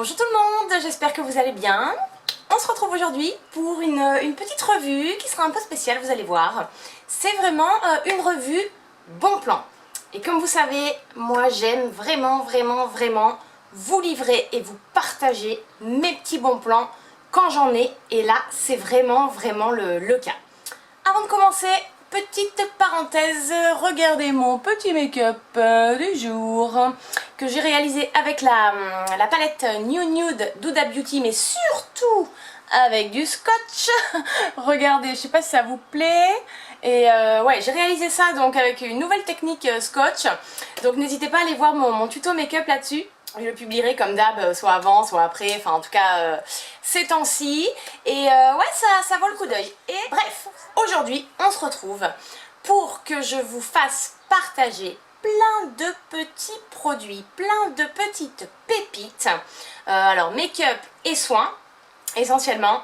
Bonjour tout le monde, j'espère que vous allez bien. On se retrouve aujourd'hui pour une petite revue qui sera un peu spéciale, vous allez voir. C'est vraiment une revue bon plan. Et comme vous savez, moi j'aime vraiment vous livrer et vous partager mes petits bons plans quand j'en ai. Et là, c'est vraiment le cas. Avant de commencer, petite parenthèse, regardez mon petit make-up du jour que j'ai réalisé avec la palette New Nude d'Huda Beauty, mais surtout avec du scotch. Regardez, je sais pas si ça vous plaît. Et ouais, j'ai réalisé ça donc avec une nouvelle technique scotch. Donc n'hésitez pas à aller voir mon tuto make-up là-dessus. Je le publierai comme d'hab, soit avant, soit après, enfin en tout cas ces temps-ci. Et ouais, ça vaut le coup d'œil. Et bref, aujourd'hui on se retrouve pour que je vous fasse partager plein de petits produits, plein de petites pépites. Alors make-up et soins, essentiellement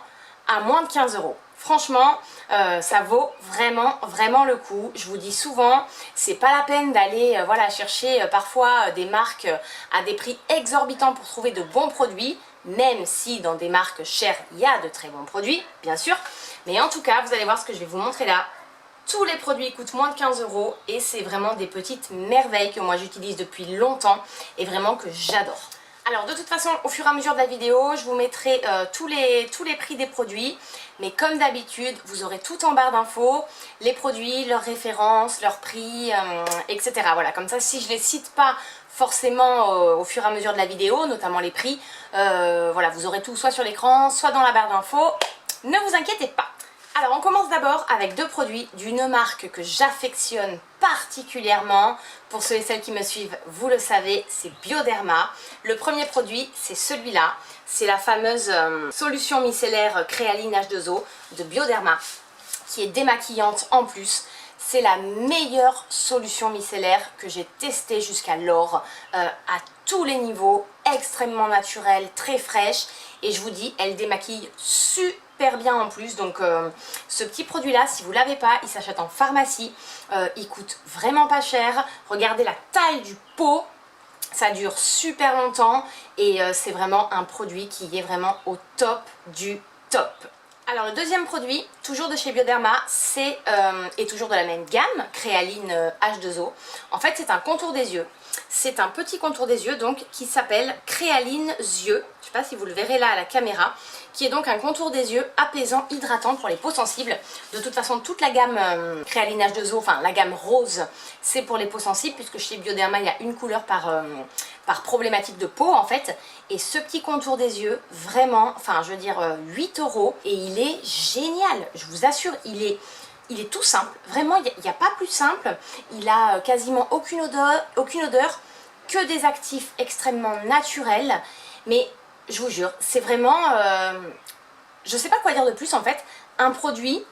à moins de 15 €. Franchement, ça vaut vraiment le coup. Je vous dis souvent, c'est pas la peine d'aller voilà, chercher parfois des marques à des prix exorbitants pour trouver de bons produits, même si dans des marques chères, il y a de très bons produits, bien sûr. Mais en tout cas, vous allez voir ce que je vais vous montrer là. Tous les produits coûtent moins de 15 € et c'est vraiment des petites merveilles que moi j'utilise depuis longtemps et vraiment que j'adore. Alors de toute façon, au fur et à mesure de la vidéo, je vous mettrai tous les prix des produits. Mais comme d'habitude, vous aurez tout en barre d'infos, les produits, leurs références, leurs prix, etc. Voilà, comme ça, si je ne les cite pas forcément au fur et à mesure de la vidéo, notamment les prix, voilà, vous aurez tout soit sur l'écran, soit dans la barre d'infos. Ne vous inquiétez pas. Alors on commence d'abord avec deux produits d'une marque que j'affectionne particulièrement. Pour ceux et celles qui me suivent, vous le savez, c'est Bioderma. Le premier produit, c'est celui-là. C'est la fameuse solution micellaire Créaline H2O de Bioderma, qui est démaquillante en plus. C'est la meilleure solution micellaire que j'ai testée jusqu'alors, à tous les niveaux, extrêmement naturelle, très fraîche. Et je vous dis, elle démaquille super bien en plus. Donc ce petit produit là, si vous ne l'avez pas, il s'achète en pharmacie. Il coûte vraiment pas cher. Regardez la taille du pot. Ça dure super longtemps et c'est vraiment un produit qui est vraiment au top du top. Alors le deuxième produit, toujours de chez Bioderma, c'est et toujours de la même gamme, Créaline H2O. En fait, c'est un contour des yeux. C'est un petit contour des yeux donc qui s'appelle Créaline Yeux. Je ne sais pas si vous le verrez là à la caméra. Qui est donc un contour des yeux apaisant, hydratant pour les peaux sensibles. De toute façon, toute la gamme Créaline H2O, enfin la gamme rose, c'est pour les peaux sensibles, puisque chez Bioderma, il y a une couleur par problématique de peau en fait. Et ce petit contour des yeux, vraiment, enfin je veux dire 8 € et il est génial. Je vous assure, il est tout simple. Vraiment, il n'y a pas plus simple. Il a quasiment aucune odeur, que des actifs extrêmement naturels. Mais je vous jure, c'est vraiment, je sais pas quoi dire de plus en fait, un produit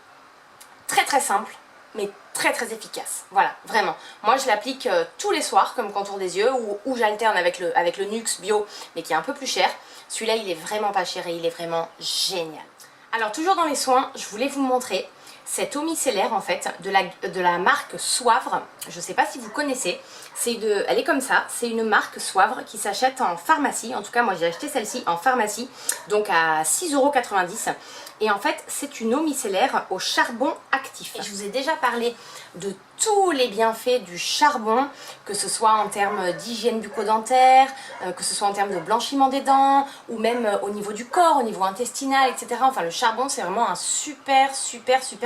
très simple, mais très efficace. Voilà, vraiment. Moi je l'applique tous les soirs comme contour des yeux, ou j'alterne avec le NYX Bio, mais qui est un peu plus cher. Celui-là il est vraiment pas cher et il est vraiment génial. Alors toujours dans les soins, je voulais vous montrer cette eau micellaire en fait de la marque Soivre. Je ne sais pas si vous connaissez, elle est comme ça, c'est une marque Soivre qui s'achète en pharmacie. En tout cas moi j'ai acheté celle-ci en pharmacie, donc à 6,90 €. Et en fait c'est une eau micellaire au charbon actif. Et je vous ai déjà parlé de tous les bienfaits du charbon, que ce soit en termes d'hygiène bucco-dentaire, que ce soit en termes de blanchiment des dents, ou même au niveau du corps, au niveau intestinal, etc. Enfin le charbon c'est vraiment un super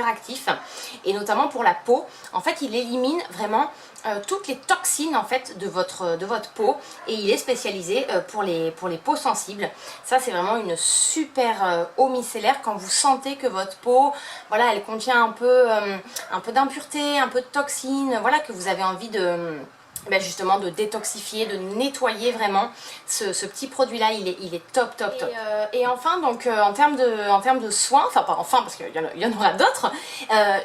actif, et notamment pour la peau. En fait il élimine vraiment toutes les toxines en fait de votre peau, et il est spécialisé pour les peaux sensibles. Ça c'est vraiment une super eau micellaire quand vous sentez que votre peau, voilà, elle contient un peu d'impuretés, un peu de toxines, voilà, que vous avez envie de justement de détoxifier, de nettoyer vraiment. Ce petit produit là il est top. Et enfin donc en termes de soins, enfin pas enfin parce qu'il y en aura d'autres,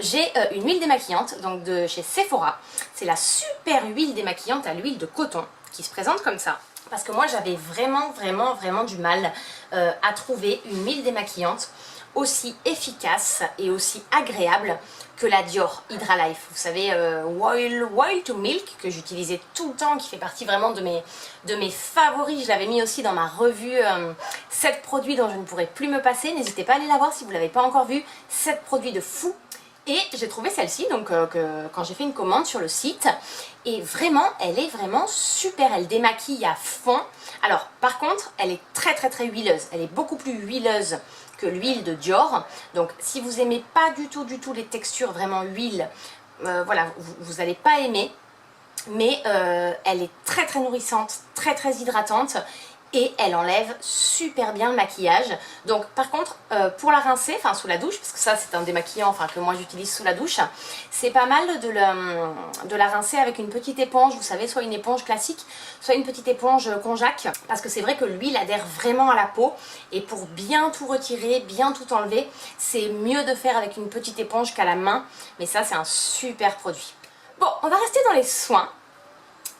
j'ai une huile démaquillante donc de chez Sephora. C'est la super huile démaquillante à l'huile de coton qui se présente comme ça. Parce que moi j'avais vraiment du mal à trouver une huile démaquillante aussi efficace et aussi agréable que la Dior Hydra Life. Vous savez, Wild to Milk, que j'utilisais tout le temps, qui fait partie vraiment de mes favoris. Je l'avais mis aussi dans ma revue 7 produits dont je ne pourrais plus me passer. N'hésitez pas à aller la voir si vous ne l'avez pas encore vue. 7 produits de fou. Et j'ai trouvé celle-ci donc quand j'ai fait une commande sur le site. Et vraiment, elle est vraiment super. Elle démaquille à fond. Alors, par contre, elle est très huileuse. Elle est beaucoup plus huileuse que l'huile de Dior. Donc, si vous aimez pas du tout les textures vraiment huile, voilà, vous n'allez pas aimer. Mais elle est très nourrissante, très hydratante. Et elle enlève super bien le maquillage. Donc par contre pour la rincer, enfin sous la douche, parce que ça c'est un démaquillant que moi j'utilise sous la douche, c'est pas mal de la rincer avec une petite éponge, vous savez, soit une éponge classique, soit une petite éponge konjac, parce que c'est vrai que l'huile adhère vraiment à la peau, et pour bien tout retirer, bien tout enlever, c'est mieux de faire avec une petite éponge qu'à la main, mais ça c'est un super produit. Bon, on va rester dans les soins.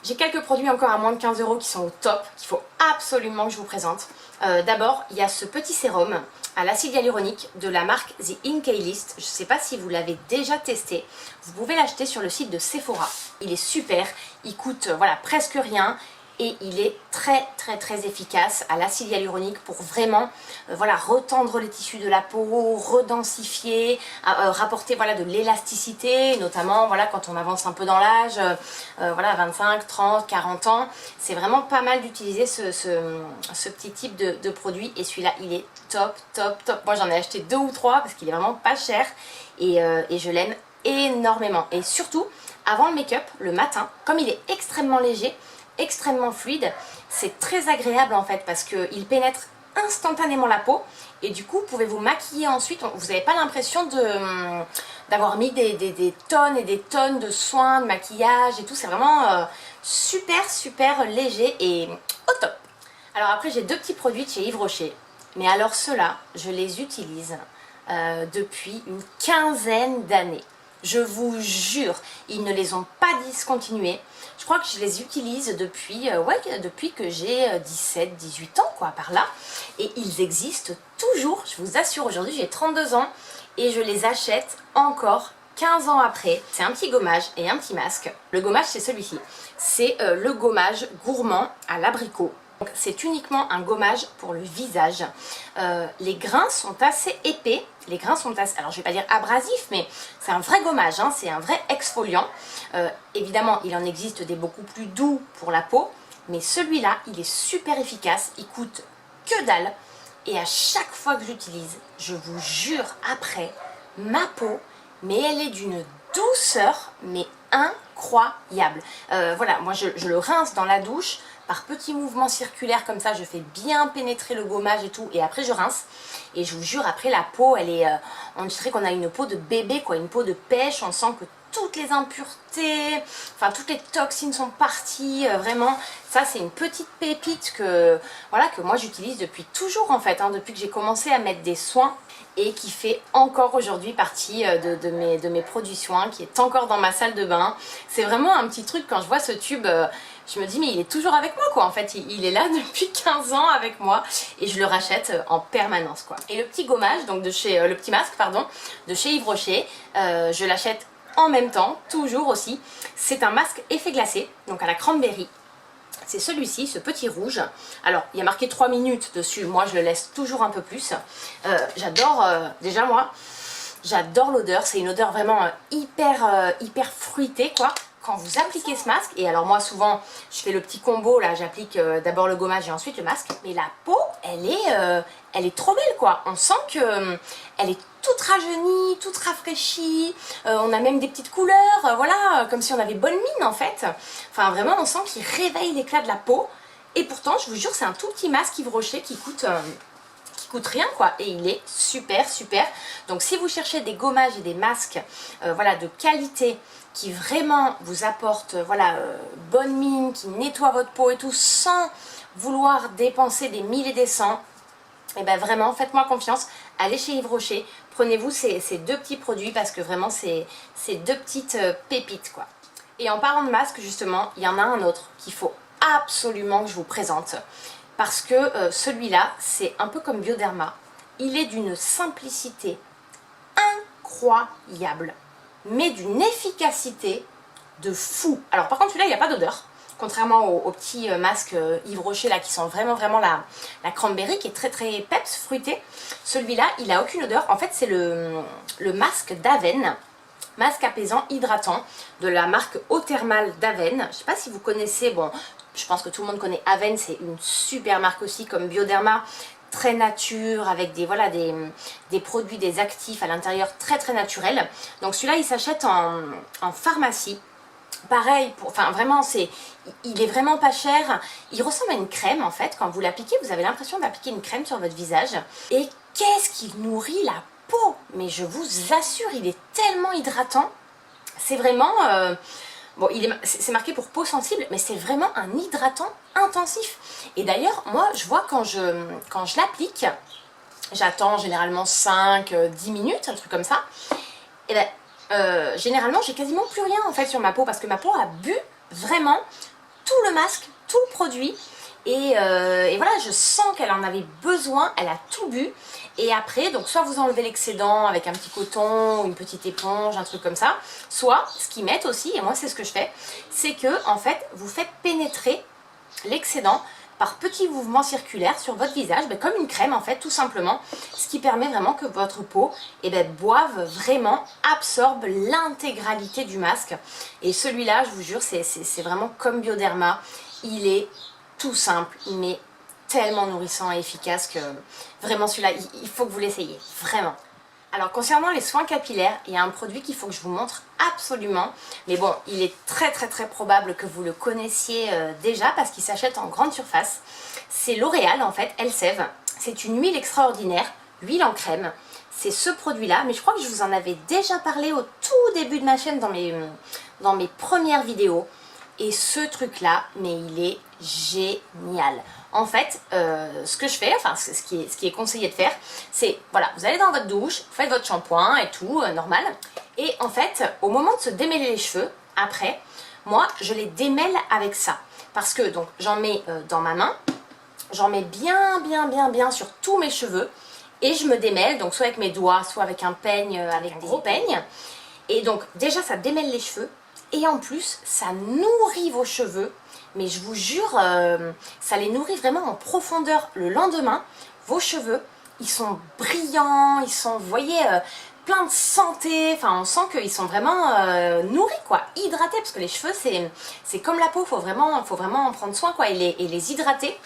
J'ai quelques produits encore à moins de 15 € qui sont au top, qu'il faut absolument que je vous présente. D'abord, il y a ce petit sérum à l'acide hyaluronique de la marque The In-K List. Je ne sais pas si vous l'avez déjà testé. Vous pouvez l'acheter sur le site de Sephora. Il est super, il coûte voilà, presque rien. Et il est très efficace à l'acide hyaluronique pour vraiment voilà, retendre les tissus de la peau, redensifier, rapporter voilà, de l'élasticité, notamment voilà, quand on avance un peu dans l'âge, voilà, 25, 30, 40 ans. C'est vraiment pas mal d'utiliser ce petit type de produit, et celui-là il est top. Moi j'en ai acheté 2 ou 3 parce qu'il est vraiment pas cher, et je l'aime énormément. Et surtout, avant le make-up, le matin, comme il est extrêmement léger, extrêmement fluide, c'est très agréable en fait parce qu'il pénètre instantanément la peau, et du coup vous pouvez vous maquiller ensuite, vous n'avez pas l'impression d'avoir mis des tonnes et des tonnes de soins, de maquillage et tout. C'est vraiment super léger et au top. Alors après j'ai 2 petits produits de chez Yves Rocher, mais alors ceux-là je les utilise depuis une quinzaine d'années. Je vous jure, ils ne les ont pas discontinués. Je crois que je les utilise depuis que j'ai 17-18 ans, quoi, par là. Et ils existent toujours, je vous assure. Aujourd'hui, j'ai 32 ans et je les achète encore 15 ans après. C'est un petit gommage et un petit masque. Le gommage, c'est celui-ci. C'est le gommage gourmand à l'abricot. C'est uniquement un gommage pour le visage. Les grains sont assez épais. Les grains sont assez, alors je vais pas dire abrasifs, mais c'est un vrai gommage, hein, c'est un vrai exfoliant. Évidemment, il en existe des beaucoup plus doux pour la peau, mais celui-là, il est super efficace. Il coûte que dalle. Et à chaque fois que j'utilise, je vous jure, après, ma peau, mais elle est d'une douceur, mais incroyable. Voilà, moi je le rince dans la douche par petits mouvements circulaires comme ça, je fais bien pénétrer le gommage et tout, et après je rince. Et je vous jure, après la peau, elle est, on dirait qu'on a une peau de bébé, quoi, une peau de pêche. On sent que toutes les impuretés, enfin toutes les toxines sont parties, vraiment. Ça c'est une petite pépite que, voilà, que moi j'utilise depuis toujours en fait, hein, depuis que j'ai commencé à mettre des soins, et qui fait encore aujourd'hui partie de mes produits soins, qui est encore dans ma salle de bain. C'est vraiment un petit truc, quand je vois ce tube, je me dis mais il est toujours avec moi, quoi. En fait il est là depuis 15 ans avec moi, et je le rachète en permanence, quoi. Et le petit gommage, donc de chez le petit masque pardon, de chez Yves Rocher, je l'achète en même temps, toujours aussi. C'est un masque effet glacé, donc à la cranberry. C'est celui-ci, ce petit rouge. Alors, il y a marqué 3 minutes dessus. Moi, je le laisse toujours un peu plus. J'adore, déjà moi, j'adore l'odeur. C'est une odeur vraiment hyper fruitée, quoi. Quand vous appliquez ce masque, et alors moi souvent je fais le petit combo là, j'applique d'abord le gommage et ensuite le masque, mais la peau elle est trop belle, quoi. On sent que elle est toute rajeunie, toute rafraîchie, on a même des petites couleurs, voilà, comme si on avait bonne mine en fait. Enfin vraiment on sent qu'il réveille l'éclat de la peau, et pourtant je vous jure c'est un tout petit masque Yves Rocher qui coûte rien, quoi, et il est super. Donc si vous cherchez des gommages et des masques voilà, de qualité, qui vraiment vous apportent voilà, bonne mine, qui nettoie votre peau et tout, sans vouloir dépenser des 1000 et des cents, et ben vraiment faites-moi confiance, allez chez Yves Rocher, prenez-vous ces 2 petits produits, parce que vraiment c'est 2 petites pépites, quoi. Et en parlant de masque, justement, il y en a un autre qu'il faut absolument que je vous présente, parce que celui-là, c'est un peu comme Bioderma. Il est d'une simplicité incroyable. mais d'une efficacité de fou. Alors par contre celui-là il n'y a pas d'odeur, contrairement au petit masque Yves Rocher là qui sent vraiment la cranberry, qui est très peps, fruité. Celui-là il n'a aucune odeur. En fait c'est le masque d'Aven, masque apaisant hydratant de la marque Eau Thermale d'Aven. Je ne sais pas si vous connaissez, bon je pense que tout le monde connaît Aven, c'est une super marque aussi comme Bioderma, très nature, avec des, voilà, des produits, des actifs à l'intérieur très naturels. Donc celui-là il s'achète en pharmacie. Pareil, enfin vraiment il est vraiment pas cher. Il ressemble à une crème en fait. Quand vous l'appliquez, vous avez l'impression d'appliquer une crème sur votre visage. Et qu'est-ce qu'il nourrit la peau! Mais je vous assure, il est tellement hydratant. C'est vraiment... bon, c'est marqué pour peau sensible, mais c'est vraiment un hydratant intensif. Et d'ailleurs, moi, je vois quand je l'applique, j'attends généralement 5-10 minutes, un truc comme ça. Et ben, généralement, j'ai quasiment plus rien en fait sur ma peau, parce que ma peau a bu vraiment tout le masque, tout le produit. Et voilà, je sens qu'elle en avait besoin, elle a tout bu. Et après, donc soit vous enlevez l'excédent avec un petit coton, une petite éponge, un truc comme ça. Soit, ce qu'ils mettent aussi, et moi c'est ce que je fais, c'est que en fait, vous faites pénétrer l'excédent par petits mouvements circulaires sur votre visage, comme une crème en fait, tout simplement. Ce qui permet vraiment que votre peau boive vraiment, absorbe l'intégralité du masque. Et celui-là, je vous jure, c'est vraiment comme Bioderma. Il est tout simple, mais tellement nourrissant et efficace que vraiment celui-là, il faut que vous l'essayiez, vraiment. Alors concernant les soins capillaires, il y a un produit qu'il faut que je vous montre absolument. Mais bon, il est très probable que vous le connaissiez déjà parce qu'il s'achète en grande surface. C'est L'Oréal en fait, Elseve. C'est une huile extraordinaire, huile en crème. C'est ce produit-là, mais je crois que je vous en avais déjà parlé au tout début de ma chaîne dans mes premières vidéos. Et ce truc-là, mais il est génial. En fait, ce que je fais, enfin ce qui est conseillé de faire, c'est, voilà, vous allez dans votre douche, vous faites votre shampoing et tout, normal. Et en fait, au moment de se démêler les cheveux, après, moi, je les démêle avec ça. Parce que, donc, j'en mets dans ma main, j'en mets bien sur tous mes cheveux. Et je me démêle, donc soit avec mes doigts, soit avec un peigne, avec un gros peigne. Et donc, déjà, ça démêle les cheveux. Et en plus, ça nourrit vos cheveux. Mais je vous jure, ça les nourrit vraiment en profondeur le lendemain. Vos cheveux, ils sont brillants, ils sont, vous voyez, plein de santé. Enfin, on sent qu'ils sont vraiment nourris, quoi, hydratés. Parce que les cheveux, c'est comme la peau, faut vraiment en prendre soin, quoi, et les hydrater.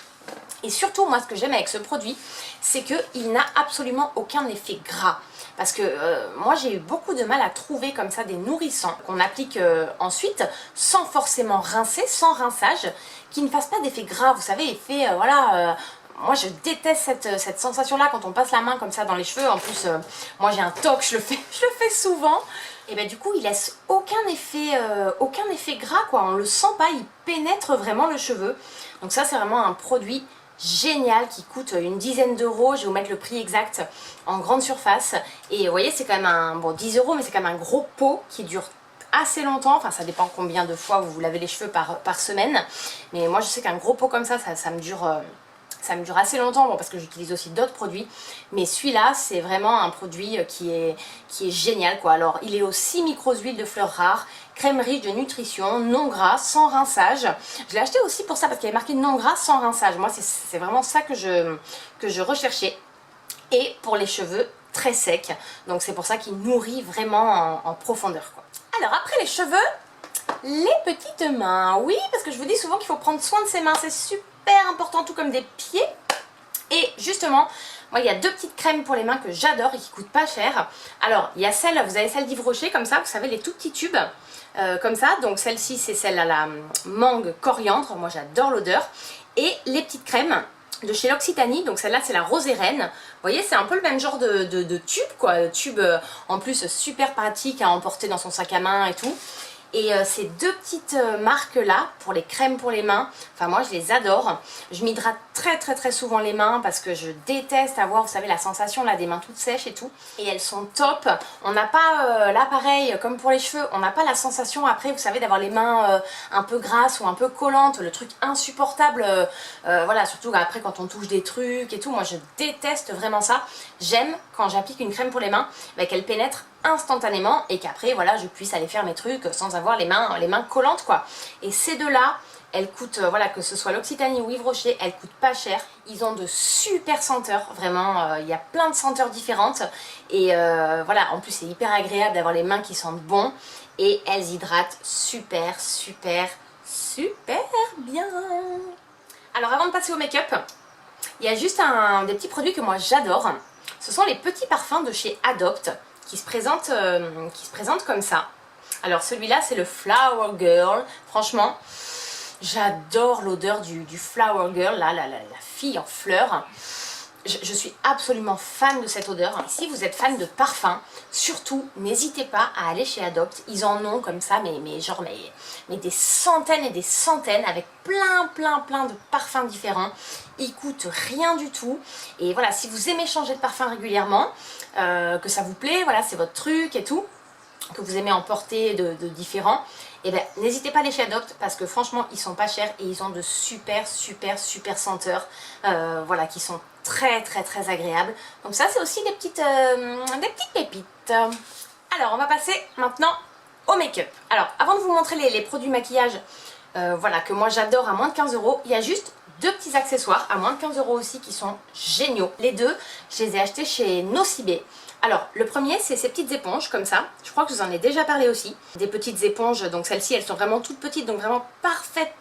Et surtout, moi, ce que j'aime avec ce produit, c'est qu'il n'a absolument aucun effet gras. Parce que moi, j'ai eu beaucoup de mal à trouver comme ça des nourrissants qu'on applique ensuite, sans forcément rincer, sans rinçage, qui ne fassent pas d'effet gras. Vous savez, effet, voilà... moi je déteste cette sensation-là quand on passe la main comme ça dans les cheveux. En plus, moi j'ai un toc, je le fais souvent. Et ben du coup, il laisse aucun effet gras, quoi. On le sent pas, il pénètre vraiment le cheveu. Donc ça, c'est vraiment un produit génial qui coûte une dizaine d'euros. Je vais vous mettre le prix exact en grande surface. Et vous voyez, c'est quand même un, bon, 10 euros, mais c'est quand même un gros pot qui dure assez longtemps. Enfin, ça dépend combien de fois vous lavez les cheveux par semaine. Mais moi, je sais qu'un gros pot comme ça me dure... ça me dure assez longtemps, bon, parce que j'utilise aussi d'autres produits. Mais celui-là, c'est vraiment un produit qui est génial, quoi. Alors, il est aux 6 micro-huiles de fleurs rares, crème riche de nutrition, non gras, sans rinçage. Je l'ai acheté aussi pour ça, parce qu'il y avait marqué non gras, sans rinçage. Moi, c'est vraiment ça que je recherchais. Et pour les cheveux, très secs. Donc, c'est pour ça qu'il nourrit vraiment en profondeur, quoi. Alors, après les cheveux, les petites mains. Oui, parce que je vous dis souvent qu'il faut prendre soin de ses mains. C'est super important, tout comme des pieds. Et justement, moi il y a deux petites crèmes pour les mains que j'adore et qui coûtent pas cher. Alors il y a vous avez celle d'Yves Rocher comme ça, vous savez, les tout petits tubes comme ça. Donc celle-ci c'est celle à la mangue coriandre, moi j'adore l'odeur. Et les petites crèmes de chez l'Occitanie, donc celle-là c'est la rosée reine. Vous voyez, c'est un peu le même genre de tube, quoi. Tube en plus super pratique à emporter dans son sac à main et tout. Et ces deux petites marques là, pour les crèmes pour les mains, enfin moi je les adore. Je m'hydrate très souvent les mains parce que je déteste avoir, vous savez, la sensation là des mains toutes sèches et tout. Et elles sont top. On n'a pas, là pareil, comme pour les cheveux, on n'a pas la sensation après, vous savez, d'avoir les mains un peu grasses ou un peu collantes, le truc insupportable. Voilà, surtout après quand on touche des trucs et tout, moi je déteste vraiment ça. J'aime quand j'applique une crème pour les mains, qu'elle pénètre instantanément et qu'après voilà je puisse aller faire mes trucs sans avoir les mains collantes quoi. Et ces deux-là, elles coûtent, voilà, que ce soit l'Occitanie ou Yves Rocher, elles coûtent pas cher. Ils ont de super senteurs, vraiment, il y a plein de senteurs différentes. Et voilà, en plus c'est hyper agréable d'avoir les mains qui sentent bon. Et elles hydratent super, super, super bien. Alors avant de passer au make-up, il y a juste des petits produits que moi j'adore. Ce sont les petits parfums de chez Adopt qui se présentent comme ça. Alors celui-là c'est le Flower Girl. Franchement, j'adore l'odeur du Flower Girl, là, la fille en fleurs. Je suis absolument fan de cette odeur. Si vous êtes fan de parfum, surtout n'hésitez pas à aller chez Adopt. Ils en ont comme ça, mais des centaines et des centaines avec plein de parfums différents. Ils coûtent rien du tout. Et voilà, si vous aimez changer de parfum régulièrement, que ça vous plaît, voilà, c'est votre truc et tout, que vous aimez emporter de différents, et bien n'hésitez pas à aller chez Adopt parce que franchement ils sont pas chers et ils ont de super senteurs voilà, qui sont très agréables. Donc ça c'est aussi des petites pépites. Alors on va passer maintenant au make-up. Alors avant de vous montrer les produits maquillage voilà, que moi j'adore à moins de 15 €, il y a juste deux petits accessoires à moins de 15 € aussi qui sont géniaux. Les deux, je les ai achetés chez Nocibé. Alors, le premier, c'est ces petites éponges comme ça. Je crois que je vous en ai déjà parlé aussi. Des petites éponges, donc celles-ci, elles sont vraiment toutes petites, donc vraiment parfaites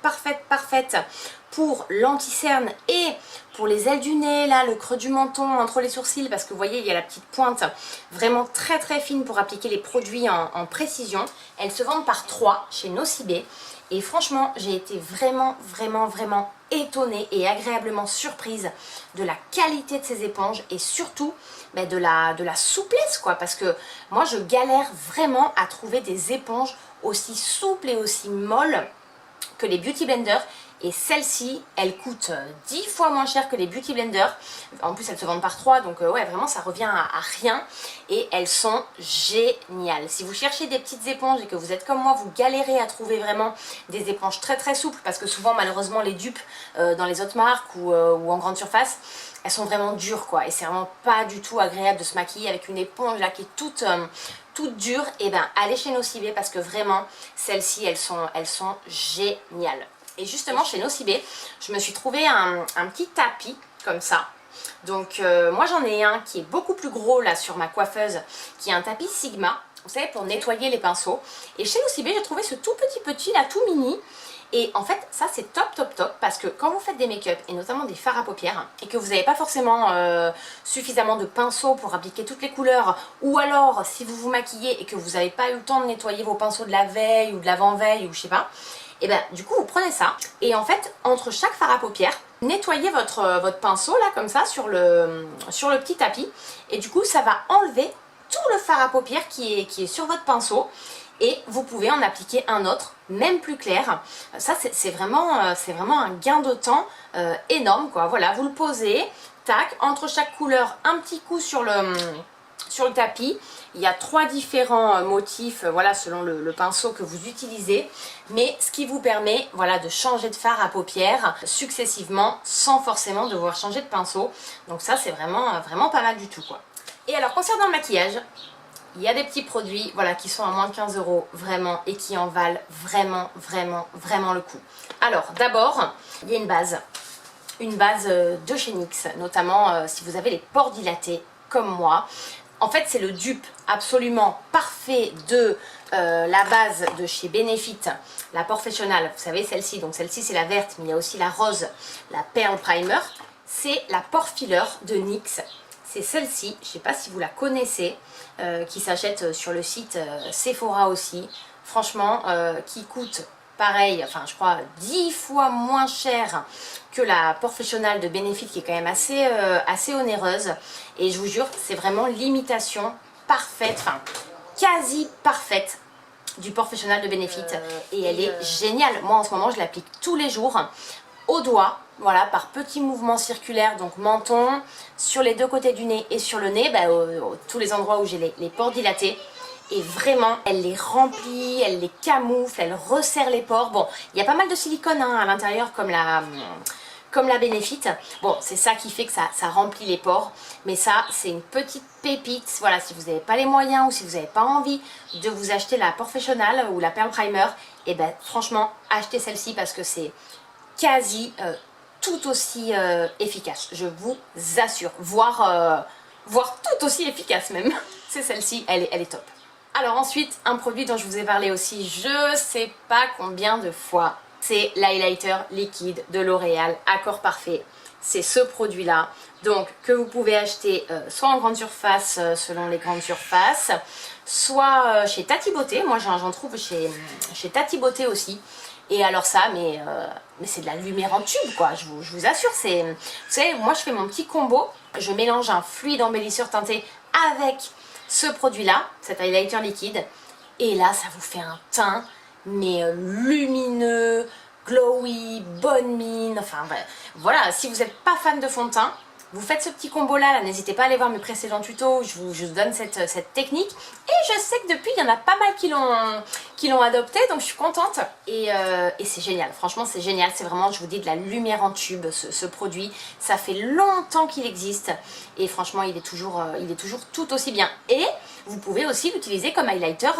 pour l'anti-cerne et pour les ailes du nez, là, le creux du menton, entre les sourcils, parce que vous voyez, il y a la petite pointe vraiment très fine pour appliquer les produits en précision. Elles se vendent par 3 chez Nocibé. Et franchement, j'ai été vraiment étonnée et agréablement surprise de la qualité de ces éponges et surtout de la souplesse quoi, parce que moi je galère vraiment à trouver des éponges aussi souples et aussi molles que les Beauty Blender. Et celle-ci, elle coûte 10 fois moins cher que les Beauty Blender. En plus, elles se vendent par 3, donc ouais, vraiment, ça revient à rien. Et elles sont géniales. Si vous cherchez des petites éponges et que vous êtes comme moi, vous galérez à trouver vraiment des éponges très souples, parce que souvent, malheureusement, les dupes dans les autres marques ou en grande surface, elles sont vraiment dures, quoi. Et c'est vraiment pas du tout agréable de se maquiller avec une éponge là qui est toute dure. Et ben, allez chez Nocibé parce que vraiment, celles-ci, elles sont géniales. Et justement chez Nocibé, je me suis trouvé un petit tapis comme ça. Donc moi j'en ai un qui est beaucoup plus gros là sur ma coiffeuse, qui est un tapis Sigma, vous savez, pour nettoyer les pinceaux. Et chez Nocibé j'ai trouvé ce tout petit là, tout mini. Et en fait ça c'est top parce que quand vous faites des make-up et notamment des fards à paupières et que vous n'avez pas forcément suffisamment de pinceaux pour appliquer toutes les couleurs, ou alors si vous vous maquillez et que vous n'avez pas eu le temps de nettoyer vos pinceaux de la veille ou de l'avant-veille ou je sais pas, et bien du coup vous prenez ça et en fait entre chaque fard à paupières, nettoyez votre pinceau là comme ça sur le petit tapis et du coup ça va enlever tout le fard à paupières qui est sur votre pinceau et vous pouvez en appliquer un autre, même plus clair. Ça c'est vraiment un gain de temps énorme quoi. Voilà, vous le posez, tac, entre chaque couleur un petit coup sur le tapis. Il y a 3 différents motifs, voilà, selon le pinceau que vous utilisez, mais ce qui vous permet, voilà, de changer de fard à paupières successivement sans forcément devoir changer de pinceau. Donc ça c'est vraiment pas mal du tout quoi. Et alors concernant le maquillage, il y a des petits produits, voilà, qui sont à moins de 15 € vraiment et qui en valent vraiment le coup. Alors d'abord, il y a une base de chez NYX, notamment si vous avez les pores dilatés comme moi. En fait, c'est le dupe absolument parfait de la base de chez Benefit, la Professional. Vous savez, celle-ci. Donc celle-ci, c'est la verte, mais il y a aussi la rose, la Pearl Primer. C'est la Pore Filler de NYX. C'est celle-ci, je ne sais pas si vous la connaissez, qui s'achète sur le site Sephora aussi. Franchement, qui coûte pareil, enfin je crois 10 fois moins cher que la Professional de Benefit qui est quand même assez onéreuse. Et je vous jure, c'est vraiment l'imitation parfaite, enfin quasi parfaite du Professional de Benefit. Et elle est géniale. Moi en ce moment je l'applique tous les jours au doigt. Voilà, par petits mouvements circulaires, donc menton, sur les deux côtés du nez et sur le nez, tous les endroits où j'ai les pores dilatés. Et vraiment, elle les remplit, elle les camoufle, elle resserre les pores. Bon, il y a pas mal de silicone hein, à l'intérieur, comme comme la Benefit. Bon, c'est ça qui fait que ça remplit les pores, mais ça, c'est une petite pépite. Voilà, si vous n'avez pas les moyens ou si vous n'avez pas envie de vous acheter la Professional ou la Pearl Primer, et ben franchement, achetez celle-ci parce que c'est quasi tout aussi efficace, je vous assure, voire tout aussi efficace même. C'est celle-ci, elle est top. Alors ensuite, un produit dont je vous ai parlé aussi, je sais pas combien de fois, c'est l'highlighter liquide de L'Oréal Accord Parfait. C'est ce produit-là, donc que vous pouvez acheter soit en grande surface, selon les grandes surfaces, soit chez Tati Beauté. Moi j'en trouve chez Tati Beauté aussi. Et alors ça, mais c'est de la lumière en tube quoi, je vous assure. Vous savez, moi je fais mon petit combo, je mélange un fluide embellisseur teinté avec ce produit-là, cet highlighter liquide. Et là, ça vous fait un teint, mais lumineux, glowy, bonne mine. Enfin voilà, si vous n'êtes pas fan de fond de teint, vous faites ce petit combo là, n'hésitez pas à aller voir mes précédents tutos, je vous donne cette technique. Et je sais que depuis, il y en a pas mal qui l'ont adopté, donc je suis contente. Et c'est génial, franchement c'est génial, c'est vraiment, je vous dis, de la lumière en tube ce produit. Ça fait longtemps qu'il existe et franchement il est toujours tout aussi bien. Et vous pouvez aussi l'utiliser comme highlighter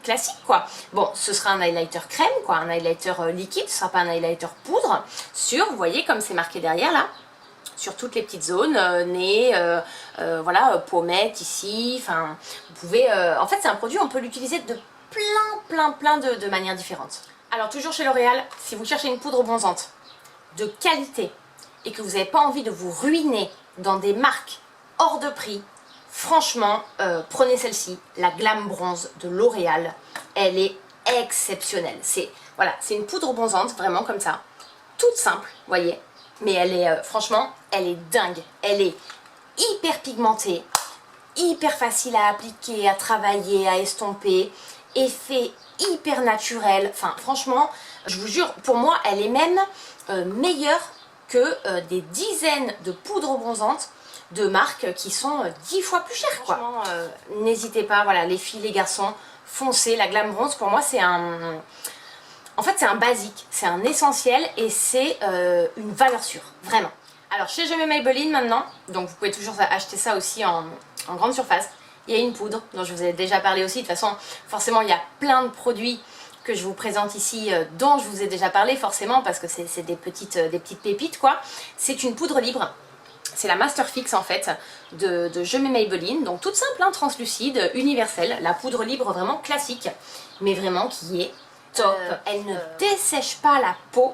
classique quoi. Bon, ce sera un highlighter crème quoi, un highlighter liquide, ce sera pas un highlighter poudre. Vous voyez comme c'est marqué derrière là, sur toutes les petites zones, nez, voilà, pommettes ici, enfin, vous pouvez, en fait c'est un produit, on peut l'utiliser de plein de manières différentes. Alors toujours chez L'Oréal, si vous cherchez une poudre bronzante de qualité et que vous n'avez pas envie de vous ruiner dans des marques hors de prix, franchement, prenez celle-ci, la Glam Bronze de L'Oréal, elle est exceptionnelle. Voilà, c'est une poudre bronzante, vraiment comme ça, toute simple, vous voyez. Mais elle est, franchement, elle est dingue. Elle est hyper pigmentée, hyper facile à appliquer, à travailler, à estomper. Effet hyper naturel. Enfin, franchement, je vous jure, pour moi, elle est même meilleure que des dizaines de poudres bronzantes de marques qui sont 10 fois plus chères, quoi. Franchement, n'hésitez pas, voilà, les filles, les garçons, foncez. La Glam Bronze, pour moi, c'est un... En fait, c'est un basique, c'est un essentiel et c'est une valeur sûre, vraiment. Alors, chez Je mets Maybelline maintenant, donc vous pouvez toujours acheter ça aussi en grande surface. Il y a une poudre dont je vous ai déjà parlé aussi. De toute façon, forcément, il y a plein de produits que je vous présente ici dont je vous ai déjà parlé, forcément, parce que c'est des petites pépites, quoi. C'est une poudre libre. C'est la Master Fix en fait de Je mets Maybelline, donc toute simple, hein, translucide, universelle, la poudre libre vraiment classique, mais vraiment qui est top. Elle ne dessèche pas la peau,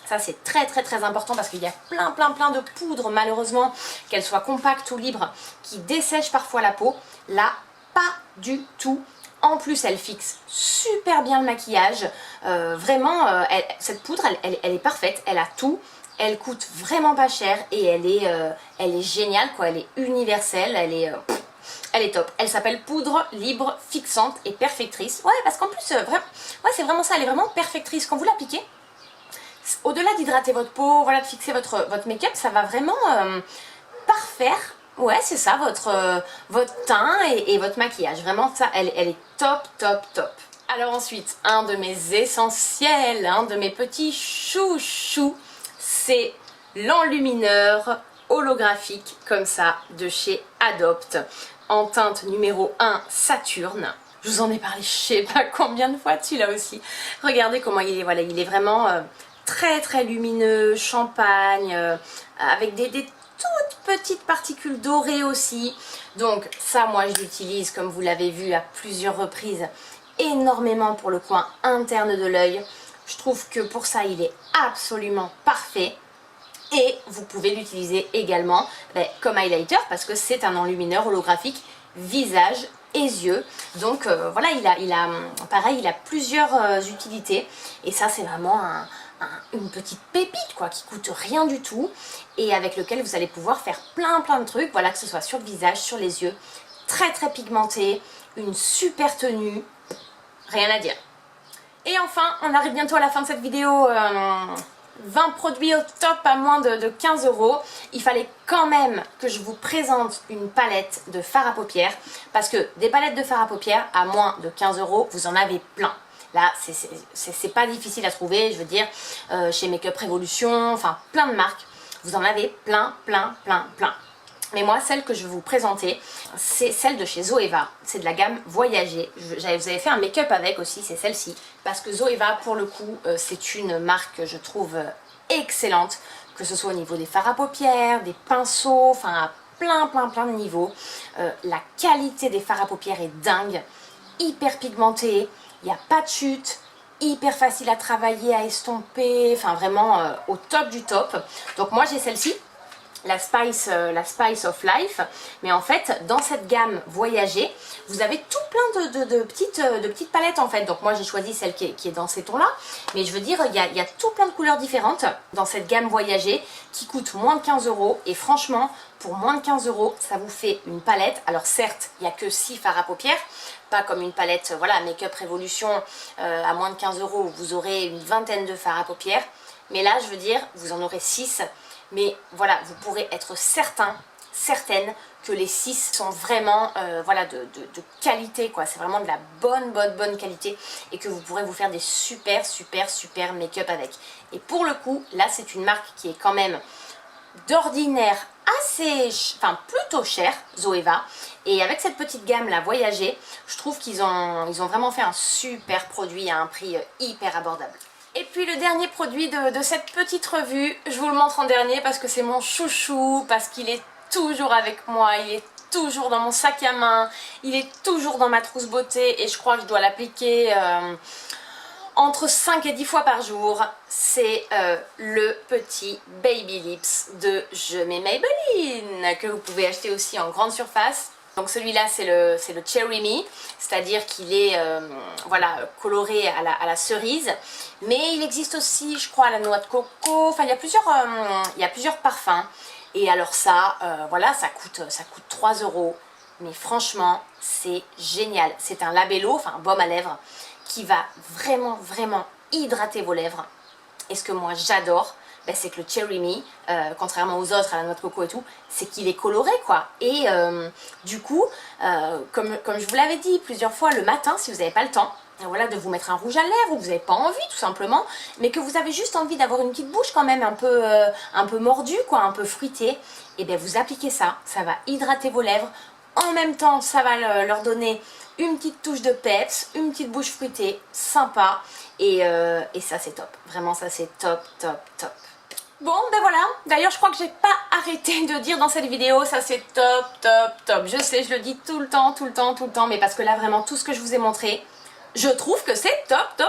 ça c'est très important parce qu'il y a plein de poudres malheureusement, qu'elles soient compactes ou libres, qui dessèchent parfois la peau. Là, pas du tout. En plus, elle fixe super bien le maquillage. Vraiment, cette poudre, elle est parfaite, elle a tout. Elle coûte vraiment pas cher et elle est géniale, quoi. Elle est universelle, elle est top. Elle s'appelle poudre libre, fixante et perfectrice. Ouais, parce qu'en plus, ouais, c'est vraiment ça, elle est vraiment perfectrice. Quand vous l'appliquez, au-delà d'hydrater votre peau, voilà, de fixer votre make-up, ça va vraiment parfaire, ouais, c'est ça, votre teint et votre maquillage. Vraiment, ça, elle est top. Alors ensuite, un de mes essentiels, un de mes petits chouchous, c'est l'enlumineur holographique, comme ça, de chez Adopt, en teinte numéro 1 Saturne. Je vous en ai parlé je sais pas combien de fois dessus là aussi. Regardez comment il est, voilà, il est vraiment très lumineux, champagne, avec des toutes petites particules dorées aussi. Donc ça, moi je l'utilise, comme vous l'avez vu à plusieurs reprises, énormément pour le coin interne de l'œil. Je trouve que pour ça, il est absolument parfait. Et vous pouvez l'utiliser également comme highlighter parce que c'est un enlumineur holographique visage et yeux. Donc voilà, pareil, il a plusieurs utilités. Et ça, c'est vraiment une petite pépite quoi, qui coûte rien du tout et avec lequel vous allez pouvoir faire plein de trucs. Voilà, que ce soit sur le visage, sur les yeux. Très pigmenté, une super tenue. Rien à dire. Et enfin, on arrive bientôt à la fin de cette vidéo, 20 produits au top à moins de 15 €. Il fallait quand même que je vous présente une palette de fard à paupières, parce que des palettes de fard à paupières à moins de 15 €, vous en avez plein. Là, c'est pas difficile à trouver, je veux dire, chez Makeup Revolution, enfin plein de marques. Vous en avez plein. Mais moi, celle que je vais vous présenter, c'est celle de chez Zoeva. C'est de la gamme Voyager. Vous avez fait un make-up avec aussi, c'est celle-ci. Parce que Zoeva, pour le coup, c'est une marque que je trouve excellente. Que ce soit au niveau des fards à paupières, des pinceaux, enfin plein de niveaux. La qualité des fards à paupières est dingue. Hyper pigmenté, il n'y a pas de chute. Hyper facile à travailler, à estomper. Enfin vraiment au top du top. Donc moi, j'ai celle-ci. La Spice of Life, mais en fait dans cette gamme Voyager vous avez tout plein de petites palettes en fait. Donc moi j'ai choisi celle qui est dans ces tons là, mais je veux dire il y a tout plein de couleurs différentes dans cette gamme Voyager qui coûte moins de 15 €. Et franchement pour moins de 15 € ça vous fait une palette. Alors certes il n'y a que 6 fards à paupières, pas comme une palette voilà Makeup Revolution à moins de 15 € où vous aurez une vingtaine de fards à paupières, mais là je veux dire vous en aurez 6. Mais voilà, vous pourrez être certaine que les 6 sont vraiment voilà, de qualité, quoi. C'est vraiment de la bonne qualité et que vous pourrez vous faire des super make-up avec. Et pour le coup, là c'est une marque qui est quand même d'ordinaire enfin plutôt cher, Zoeva. Et avec cette petite gamme là, Voyager, je trouve qu'ils ont vraiment fait un super produit à un prix hyper abordable. Et puis le dernier produit de cette petite revue, je vous le montre en dernier parce que c'est mon chouchou, parce qu'il est toujours avec moi, il est toujours dans mon sac à main, il est toujours dans ma trousse beauté et je crois que je dois l'appliquer entre 5 et 10 fois par jour. C'est le petit Baby Lips de Je mets Maybelline, que vous pouvez acheter aussi en grande surface. Donc celui-là c'est le Cherry Me, c'est-à-dire qu'il est, voilà, coloré à la cerise, mais il existe aussi je crois à la noix de coco, enfin il y a plusieurs parfums. Et alors ça, voilà, ça coûte 3 €, mais franchement c'est génial. C'est un labello, enfin un baume à lèvres qui va vraiment hydrater vos lèvres. Et ce que moi j'adore, ben, c'est que le Cherry Me, contrairement aux autres, à la noix de coco et tout, c'est qu'il est coloré quoi. Et du coup, comme je vous l'avais dit plusieurs fois, le matin, si vous n'avez pas le temps, voilà, de vous mettre un rouge à lèvres ou que vous n'avez pas envie tout simplement, mais que vous avez juste envie d'avoir une petite bouche quand même un peu mordue, quoi, un peu fruitée, et bien vous appliquez ça, ça va hydrater vos lèvres. En même temps, ça va leur donner une petite touche de peps, une petite bouche fruitée, sympa. Et ça c'est top, vraiment ça c'est top. Bon ben voilà, d'ailleurs je crois que j'ai pas arrêté de dire dans cette vidéo, ça c'est top. Je sais, je le dis tout le temps, mais parce que là vraiment tout ce que je vous ai montré, je trouve que c'est top.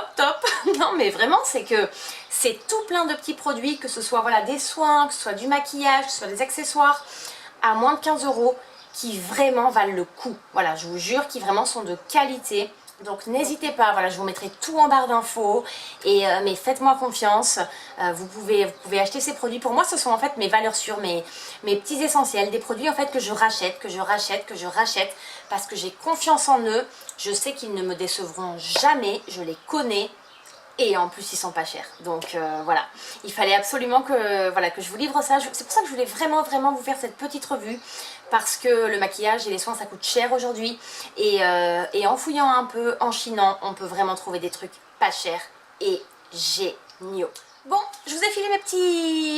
Non mais vraiment c'est que c'est tout plein de petits produits, que ce soit voilà, des soins, que ce soit du maquillage, que ce soit des accessoires, à moins de 15 € qui vraiment valent le coup. Voilà, je vous jure, qui vraiment sont de qualité. Donc n'hésitez pas, voilà, je vous mettrai tout en barre d'infos, mais faites-moi confiance, vous pouvez acheter ces produits. Pour moi ce sont en fait mes valeurs sûres, mes petits essentiels, des produits en fait que je rachète, parce que j'ai confiance en eux, je sais qu'ils ne me décevront jamais, je les connais. Et en plus ils sont pas chers, donc voilà, il fallait absolument que je vous livre ça. C'est pour ça que je voulais vraiment vous faire cette petite revue, parce que le maquillage et les soins ça coûte cher aujourd'hui, et en fouillant un peu, en chinant, on peut vraiment trouver des trucs pas chers et géniaux. Bon, je vous ai filé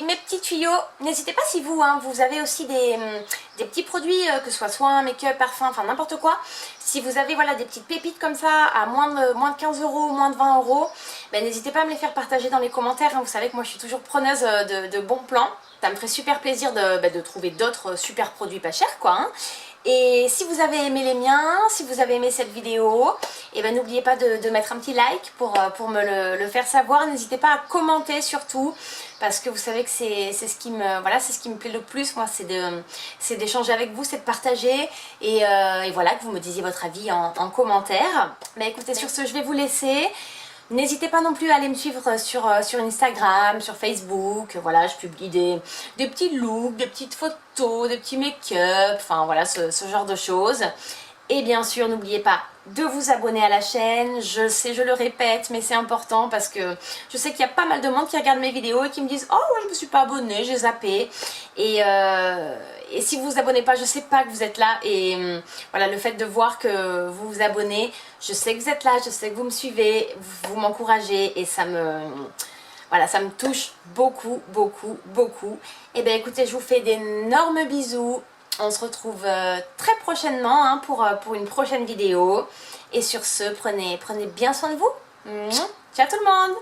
mes petits tuyaux. N'hésitez pas si vous avez aussi des petits produits, que ce soit soins, make-up, parfum, enfin n'importe quoi. Si vous avez voilà, des petites pépites comme ça à moins de 15 €, moins de 20 €, ben, n'hésitez pas à me les faire partager dans les commentaires. Vous savez que moi je suis toujours preneuse de bons plans. Ça me ferait super plaisir de trouver d'autres super produits pas chers quoi. Et si vous avez aimé les miens, si vous avez aimé cette vidéo, et ben n'oubliez pas de mettre un petit like pour me le faire savoir. N'hésitez pas à commenter surtout, parce que vous savez que c'est ce qui me plaît le plus, moi, c'est d'échanger avec vous, c'est de partager, et voilà, que vous me disiez votre avis en commentaire. Mais écoutez, sur ce, je vais vous laisser. N'hésitez pas non plus à aller me suivre sur Instagram, sur Facebook. Voilà, je publie des petits looks, des petites photos, des petits make-up, enfin voilà, ce genre de choses. Et bien sûr, n'oubliez pas de vous abonner à la chaîne. Je sais, je le répète, mais c'est important parce que je sais qu'il y a pas mal de monde qui regarde mes vidéos et qui me disent « Oh, ouais, je me suis pas abonnée, j'ai zappé. » Et si vous vous abonnez pas, je sais pas que vous êtes là. Et voilà, le fait de voir que vous vous abonnez, je sais que vous êtes là, je sais que vous me suivez, vous m'encouragez et voilà, ça me touche beaucoup, beaucoup, beaucoup. Et bien écoutez, je vous fais d'énormes bisous. On se retrouve très prochainement hein, pour une prochaine vidéo. Et sur ce, prenez bien soin de vous. Ciao tout le monde!